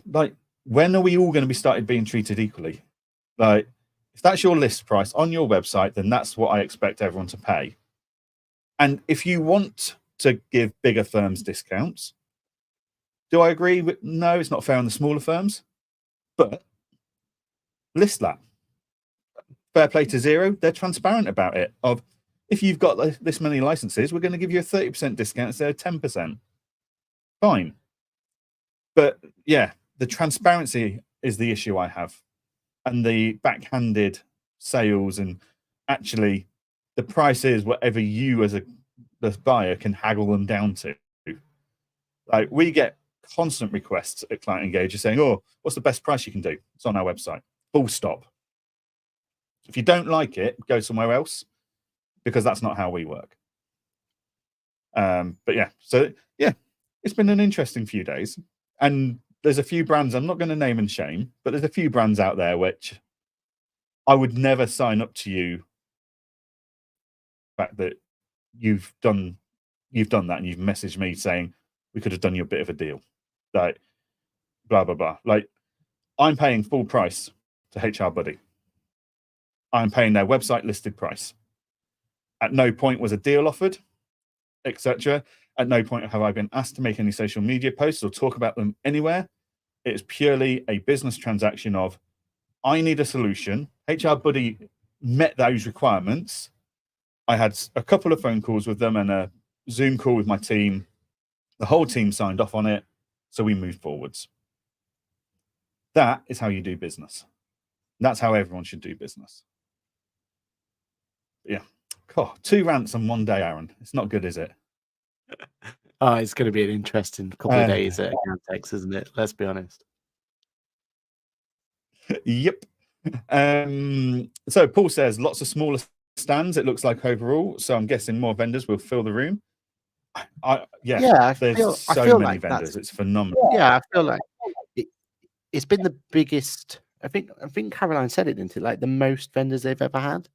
like, when are we all going to be started being treated equally? Like, if that's your list price on your website, then that's what I expect everyone to pay. And if you want to give bigger firms discounts, do I agree with, no, it's not fair on the smaller firms, but list that. Fair play to Xero, they're transparent about it. Of, if you've got this many licenses, we're going to give you a 30% discount instead of 10%. Fine. But yeah, the transparency is the issue I have, and the backhanded sales, and actually the price is whatever you as the buyer can haggle them down to. Like, we get constant requests at Client Engager saying, "Oh, what's the best price you can do?" It's on our website. Full stop. If you don't like it, go somewhere else, because that's not how we work. But yeah, so yeah, it's been an interesting few days, and there's a few brands I'm not going to name and shame, but there's a few brands out there which I would never sign up to you. The fact that you've done that, and you've messaged me saying we could have done you a bit of a deal, like blah blah blah. Like, I'm paying full price to HR Buddy. I'm paying their website listed price. At no point was a deal offered, etc. At no point have I been asked to make any social media posts or talk about them anywhere. It's purely a business transaction of, I need a solution. HR Buddy met those requirements. I had a couple of phone calls with them and a Zoom call with my team. The whole team signed off on it, so we moved forwards. That is how you do business. That's how everyone should do business. Yeah. God, 2 rants on one day, Aaron. It's not good, is it? Oh, it's going to be an interesting couple of days at Accountex, isn't it? Let's be honest. Yep. So Paul says lots of smaller stands, it looks like, overall. So I'm guessing more vendors will fill the room. There's so many vendors. It's phenomenal. Yeah, I feel like it's been the biggest. I think Caroline said it, didn't it? Like, the most vendors they've ever had.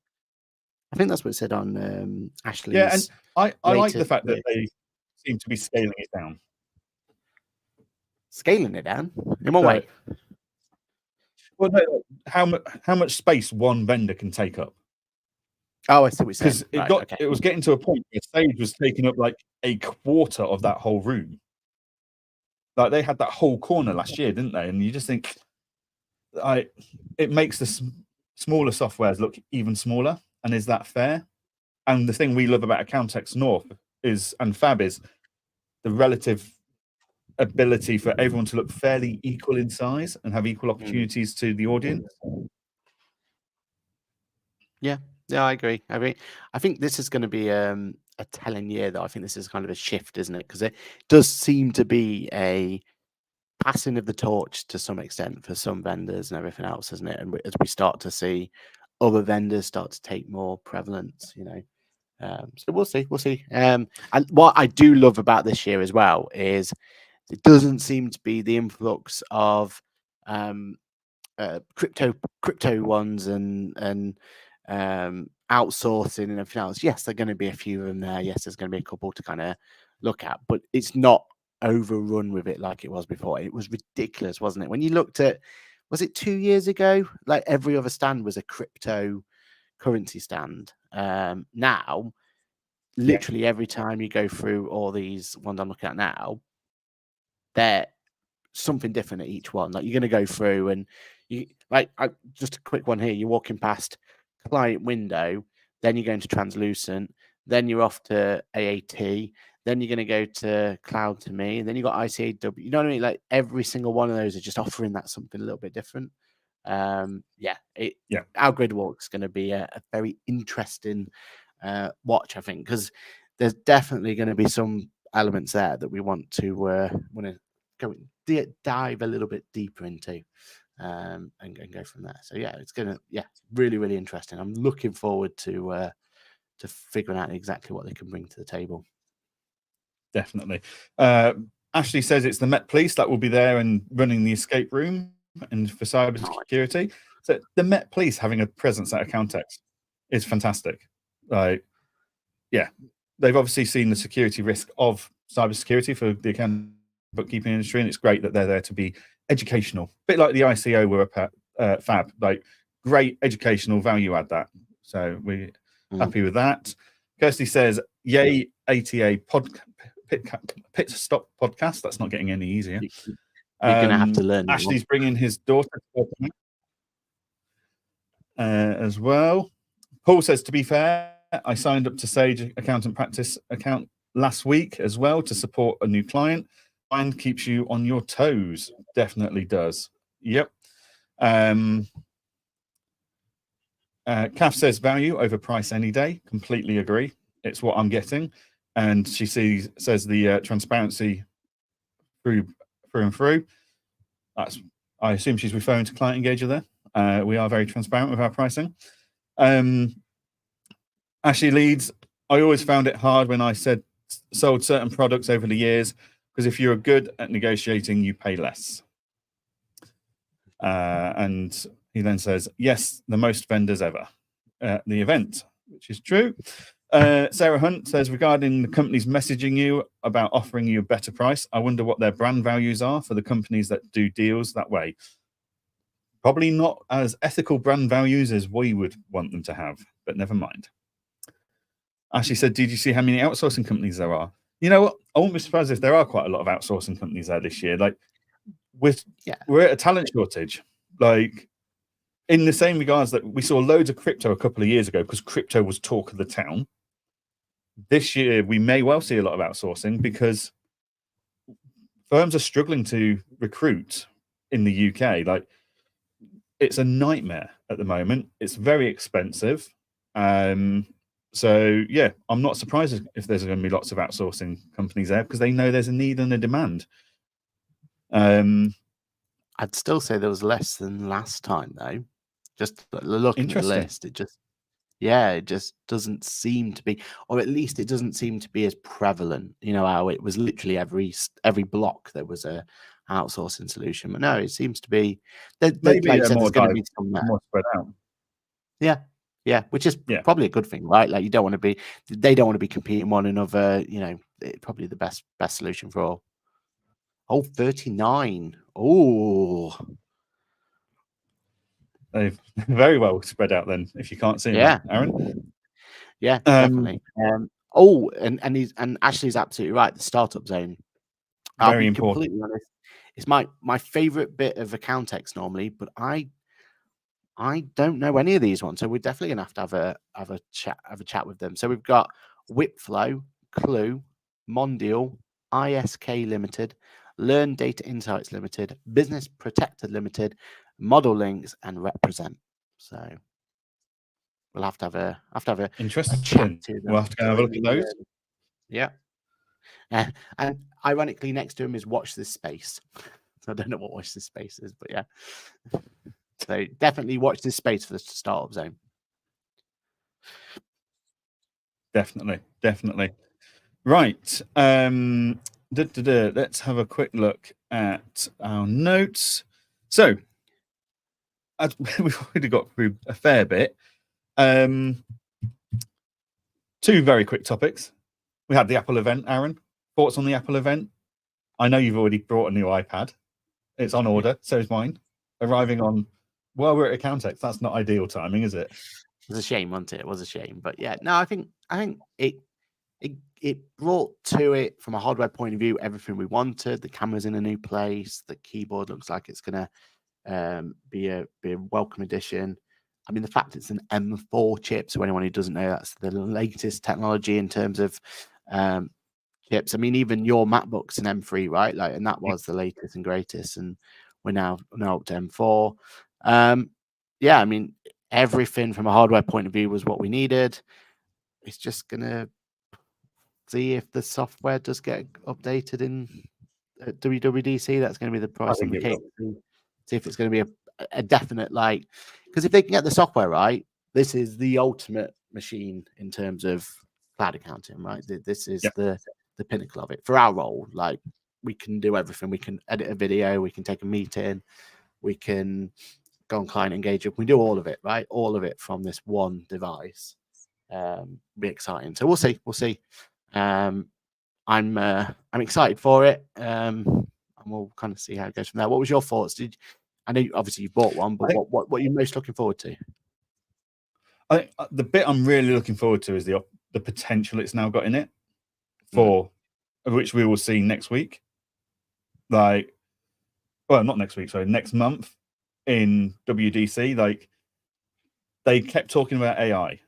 I think that's what it said on Ashley's. Yeah, and I like the fact that they seem to be scaling it down. Scaling it down? In what way? Well, no, how much space one vendor can take up. Oh, I see what you're saying. Because it was getting to a point where Sage was taking up like a quarter of that whole room. Like, they had that whole corner last year, didn't they? And you just think, it makes the smaller softwares look even smaller. And is that fair? And the thing we love about Accountex North and Fab is the relative ability for everyone to look fairly equal in size and have equal opportunities to the audience. Yeah, I agree. I think this is going to be a telling year, though. I think this is kind of a shift, isn't it? Because it does seem to be a passing of the torch to some extent for some vendors and everything else, isn't it? And as we start to see other vendors start to take more prevalence, so we'll see. And what I do love about this year as well is it doesn't seem to be the influx of crypto ones and outsourcing and everything else. Yes, there are going to be a few of them there. Yes, there's going to be a couple to kind of look at, but it's not overrun with it like it was before. It was ridiculous, wasn't it? When you looked at, was it 2 years ago? Like, every other stand was a crypto currency stand. Now, literally every time you go through all these ones I'm looking at now, they're something different at each one. Like, you're going to go through and just a quick one here. You're walking past client window, then you're going to translucent, then you're off to AAT, then you're going to go to cloud to me, and then you got ICAW. You know what I mean? Like, every single one of those are just offering that something a little bit different. Our grid walk is going to be a very interesting watch, I think, because there's definitely going to be some elements there that we want to go dive a little bit deeper into, and go from there. So yeah, it's gonna really, really interesting. I'm looking forward to figuring out exactly what they can bring to the table. Definitely. Ashley says it's the Met Police that will be there and running the escape room and for cyber security. So the Met Police having a presence at Accountex is fantastic. Like, yeah, they've obviously seen the security risk of cybersecurity for the account bookkeeping industry, and it's great that they're there to be educational, a bit like the ICO were at Fab. Like, great educational value add that. So we're happy with that. Kirsty says, yay, ATA pit stop podcast. That's not getting any easier. You're going to have to learn. Ashley's bringing his daughter as well. Paul says, to be fair, I signed up to Sage Accountant Practice account last week as well to support a new client. mind, keeps you on your toes. Definitely does. Yep. Kath says value over price any day. Completely agree. It's what I'm getting. And she says the transparency through and through. I assume she's referring to Client Engager there. We are very transparent with our pricing. Ashley Leeds, I always found it hard when I sold certain products over the years, because if you're good at negotiating, you pay less. And he then says, yes, the most vendors ever at the event, which is true. Sarah Hunt says, regarding the companies messaging you about offering you a better price, I wonder what their brand values are for the companies that do deals that way. Probably not as ethical brand values as we would want them to have, but never mind. Ashley said, did you see how many outsourcing companies there are? You know what? I won't be surprised if there are quite a lot of outsourcing companies there this year. Like, we're at a talent shortage. Like, in the same regards that we saw loads of crypto a couple of years ago because crypto was talk of the town. This year, we may well see a lot of outsourcing because firms are struggling to recruit in the UK. Like, it's a nightmare at the moment. It's very expensive. So, yeah, I'm not surprised if there's going to be lots of outsourcing companies there because they know there's a need and a demand. I'd still say there was less than last time, though. Just looking at the list, it just doesn't seem to be, or at least it doesn't seem to be as prevalent. You know how it was literally every block there was a outsourcing solution, but no, it seems to be maybe like more spread out. Yeah, which is probably a good thing, right? Like they don't want to be competing one another. You know, probably the best solution for all. Oh, 39. Oh. They've very well spread out then, if you can't see them, Aaron. Yeah, definitely. And Ashley's absolutely right. The startup zone. I'll be completely honest. It's my favorite bit of Accountex normally, but I don't know any of these ones. So we're definitely gonna have to have a chat with them. So we've got Whipflow, Clue, Mondial, ISK Limited, Learn Data Insights Limited, Business Protector Limited, Model Links, and Represent. So we'll have to have a interesting. Chat to them. We'll have to go have a look at those. Yeah. And ironically, next to him is Watch This Space. So I don't know what Watch This Space is, but yeah. So definitely watch this space for the startup zone. Definitely. Right. Let's have a quick look at our notes. So we've already got through a fair bit. Two very quick topics. We had the Apple event, Aaron. Thoughts on the Apple event? I know you've already brought a new iPad. It's on order. So is mine. Arriving on, well, we're at Accountex. That's not ideal timing, is it? It was a shame, wasn't it? It was a shame. But yeah, no, I think it brought to it, from a hardware point of view, everything we wanted. The camera's in a new place. The keyboard looks like it's going to be a welcome addition. I mean, the fact it's an M4 chip, so anyone who doesn't know, that's the latest technology in terms of chips. I mean, even your MacBook's an M3, right? Like, and that was the latest and greatest, and we're now up to M4. Yeah, I mean, everything from a hardware point of view was what we needed. It's just gonna see if the software does get updated in WWDC. That's going to be the price on the cake. See if it's going to be a definite, like, because if they can get the software right, this is the ultimate machine in terms of cloud accounting, right? This is the pinnacle of it for our role. Like, we can do everything. We can edit a video. We can take a meeting. We can go on Client Engager. We do all of it, right? All of it from this one device. Be exciting. So we'll see. I'm excited for it. And we'll kind of see how it goes from there. What was your thoughts? I know obviously you bought one, but what are you most looking forward to? The bit I'm really looking forward to is the potential it's now got in it, for which we will see next week. Like, well, not next week, sorry, next month in WDC. Like, they kept talking about AI.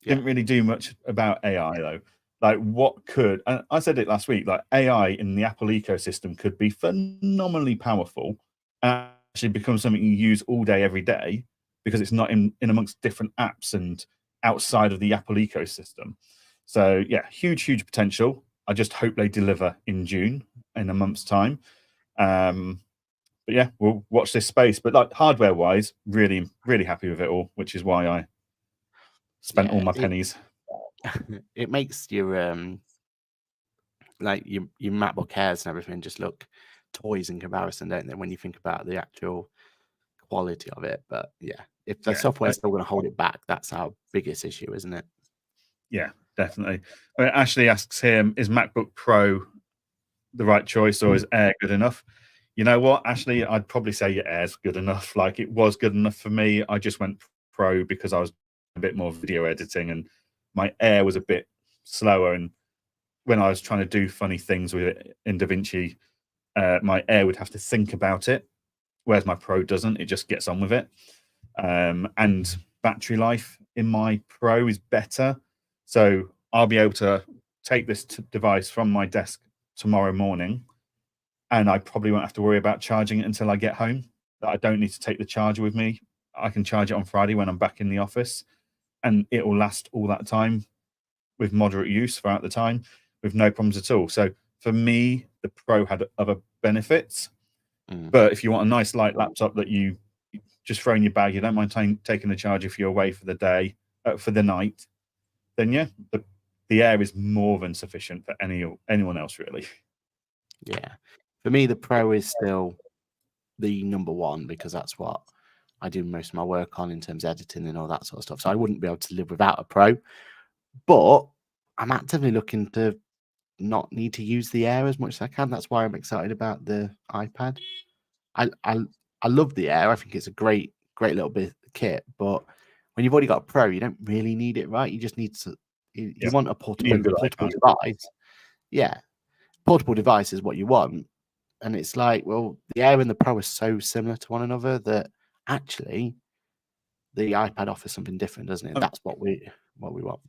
Didn't really do much about AI though. Like, what could, and I said it last week, like AI in the Apple ecosystem could be phenomenally powerful and actually become something you use all day, every day, because it's not in amongst different apps and outside of the Apple ecosystem. So yeah, huge potential. I just hope they deliver in June, in a month's time. But yeah, we'll watch this space. But like hardware wise, really happy with it all, which is why I spent all my pennies. It makes your like your MacBook Airs and everything just look toys in comparison, don't they? When you think about the actual quality of it. But yeah, if the software's still going to hold it back, that's our biggest issue, isn't it? Yeah, definitely. Ashley asks him, is MacBook Pro the right choice or is Air good enough? You know what, Ashley, I'd probably say your Air's good enough. Like, it was good enough for me. I just went Pro because I was a bit more video editing and my Air was a bit slower. And when I was trying to do funny things with it in DaVinci, my Air would have to think about it, whereas my Pro doesn't. It just gets on with it. And battery life in my Pro is better. So I'll be able to take this device from my desk tomorrow morning, and I probably won't have to worry about charging it until I get home. That I don't need to take the charger with me. I can charge it on Friday when I'm back in the office, and it will last all that time with moderate use throughout the time with no problems at all. So for me, the Pro had other benefits. But if you want a nice light laptop that you just throw in your bag, you don't mind taking the charge if you're away for the day, for the night, then yeah, the Air is more than sufficient for anyone else, really. Yeah. For me, the Pro is still the number one because that's what I do most of my work on in terms of editing and all that sort of stuff. So I wouldn't be able to live without a Pro. But I'm actively looking to not need to use the Air as much as I can. That's why I'm excited about the iPad. I love the Air. I think it's a great little bit of kit. But when you've already got a Pro, you don't really need it, right? You just need to. You want a portable device. Yeah, portable device is what you want. And it's like, well, the Air and the Pro are so similar to one another that actually the iPad offers something different, doesn't it? That's what we want.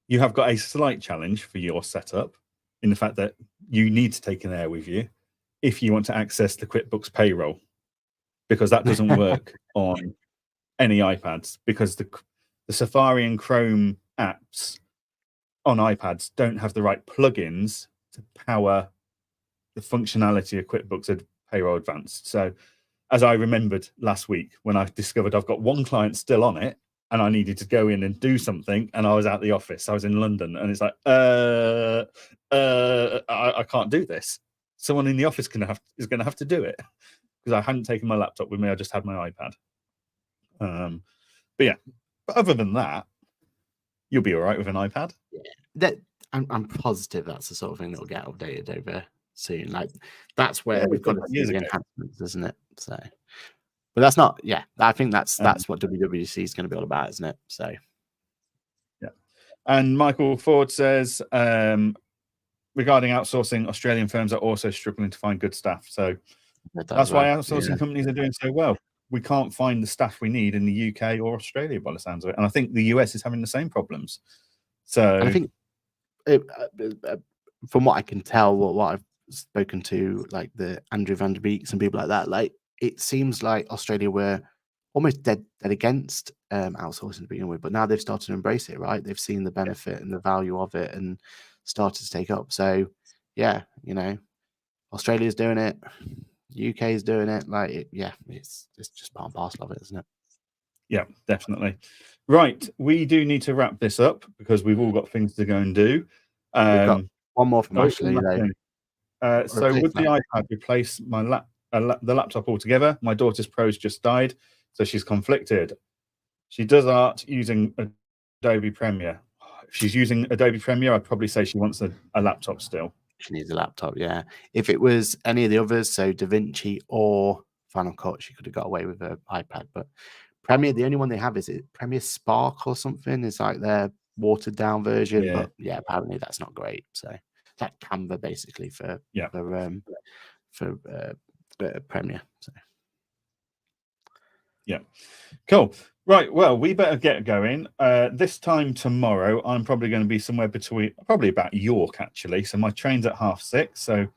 You have got a slight challenge for your setup in the fact that you need to take an Air with you if you want to access the QuickBooks payroll, because that doesn't work on any iPads, because the Safari and Chrome apps on iPads don't have the right plugins to power the functionality of QuickBooks Payroll Advanced. So as I remembered last week when I discovered I've got one client still on it and I needed to go in and do something and I was at the office, I was in London, and it's like, I can't do this. Someone in the office is going to have to do it because I hadn't taken my laptop with me. I just had my iPad. But other than that, you'll be all right with an iPad. That I'm positive that's the sort of thing that will get updated over soon. Like, that's where we've got to see the enhancements, isn't it? So, but that's not. Yeah, I think that's what WWDC is going to be all about, isn't it? So, yeah. And Michael Ford says, regarding outsourcing, Australian firms are also struggling to find good staff. So that's why outsourcing companies are doing so well. We can't find the staff we need in the UK or Australia, by the sounds of it. And I think the US is having the same problems. So, and I think, from what I can tell, what I've spoken to, like the Andrew van der Beeks and people like that, like, it seems like Australia were almost dead against outsourcing to begin with, but now they've started to embrace it, right? They've seen the benefit and the value of it and started to take up. So, yeah, Australia's doing it, UK is doing it. Like, it's just part and parcel of it, isn't it? Yeah, definitely. Right, we do need to wrap this up because we've all got things to go and do. We've got one more from Ashley. So would the iPad replace the laptop altogether? My daughter's Pro's just died, so she's conflicted. She does art using Adobe Premiere. If she's using Adobe Premiere, I'd probably say she wants a laptop still. She needs a laptop, yeah. If it was any of the others, so DaVinci or Final Cut, she could have got away with an iPad. But Premiere, the only one they have is Premiere Spark or something. It's like their watered down version. Yeah. But yeah, apparently that's not great. So it's like Canva basically for Premiere. So Yeah, cool. Right, well, we better get going. This time tomorrow, I'm probably going to be somewhere probably about York, actually. So my train's at 6:30, so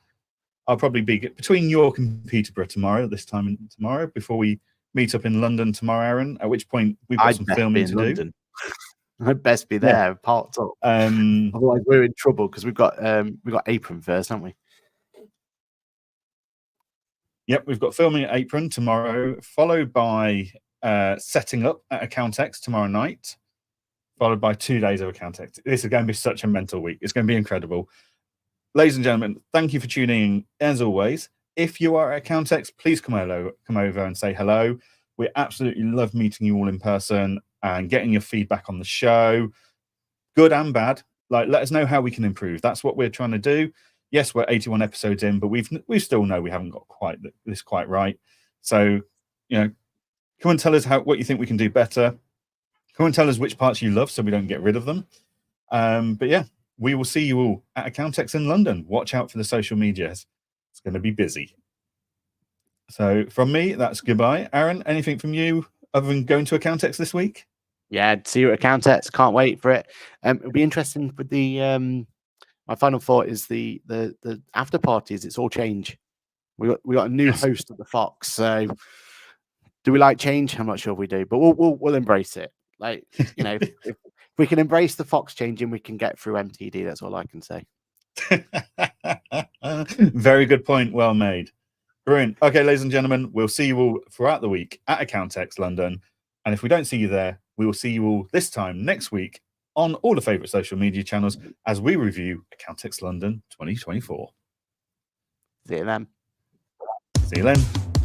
I'll probably be between York and Peterborough tomorrow, tomorrow, before we meet up in London tomorrow, Aaron, at which point we've got some filming to London. I'd best be there, parked up. do. Otherwise, we're in trouble because we've got Apron first, haven't we? Yep, we've got filming at Apron tomorrow, followed by setting up at Accountex tomorrow night, followed by 2 days of Accountex. This is going to be such a mental week. It's going to be incredible. Ladies and gentlemen, thank you for tuning in as always. If you are at Accountex, please come over and say hello. We absolutely love meeting you all in person and getting your feedback on the show, good and bad. Like, let us know how we can improve. That's what we're trying to do. Yes, we're 81 episodes in, but we still know we haven't got this quite right. So, come and tell us what you think we can do better. Come and tell us which parts you love so we don't get rid of them. But yeah, we will see you all at Accountex in London. Watch out for the social medias. It's going to be busy. So from me, that's goodbye. Aaron, anything from you other than going to Accountex this week? Yeah, see you at Accountex. Can't wait for it. It'll be interesting with the my final thought is the after parties. It's all change. We got a new host at the Fox. So do we like change? I'm not sure if we do, but we'll embrace it. Like, if we can embrace the Fox changing, we can get through MTD. That's all I can say. Very good point. Well made. Brilliant. Okay, ladies and gentlemen, we'll see you all throughout the week at Accountex London. And if we don't see you there, we will see you all this time next week on all the favourite social media channels as we review Accountex London 2024. See you then. See you then.